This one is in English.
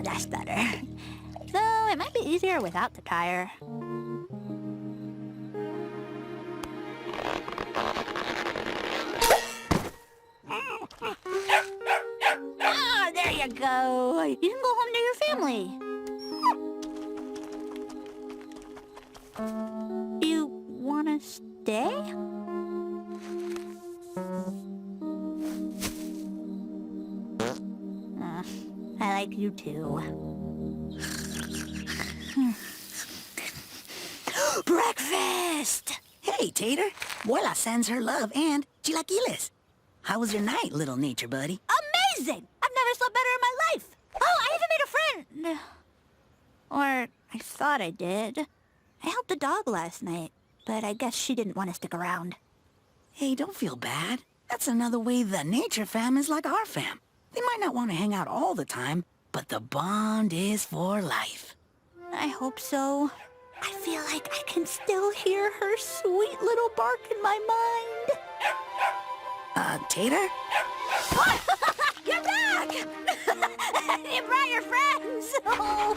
that's better. So it might be easier without the tire. Ah, there you go. You can go home to your family. You wanna stay? I like you too. Breakfast! Hey, Tater. Abuela sends her love and chilaquiles. How was your night, little nature buddy? Amazing! I've never slept better in my life. Oh, I even made a friend. Or I thought I did. I helped the dog last night, but I guess she didn't want to stick around. Hey, don't feel bad. That's another way the nature fam is like our fam. They might not want to hang out all the time, but the bond is for life. I hope so. I feel like I can still hear her sweet little bark in my mind. Tater? You're back! You brought your friends! Oh.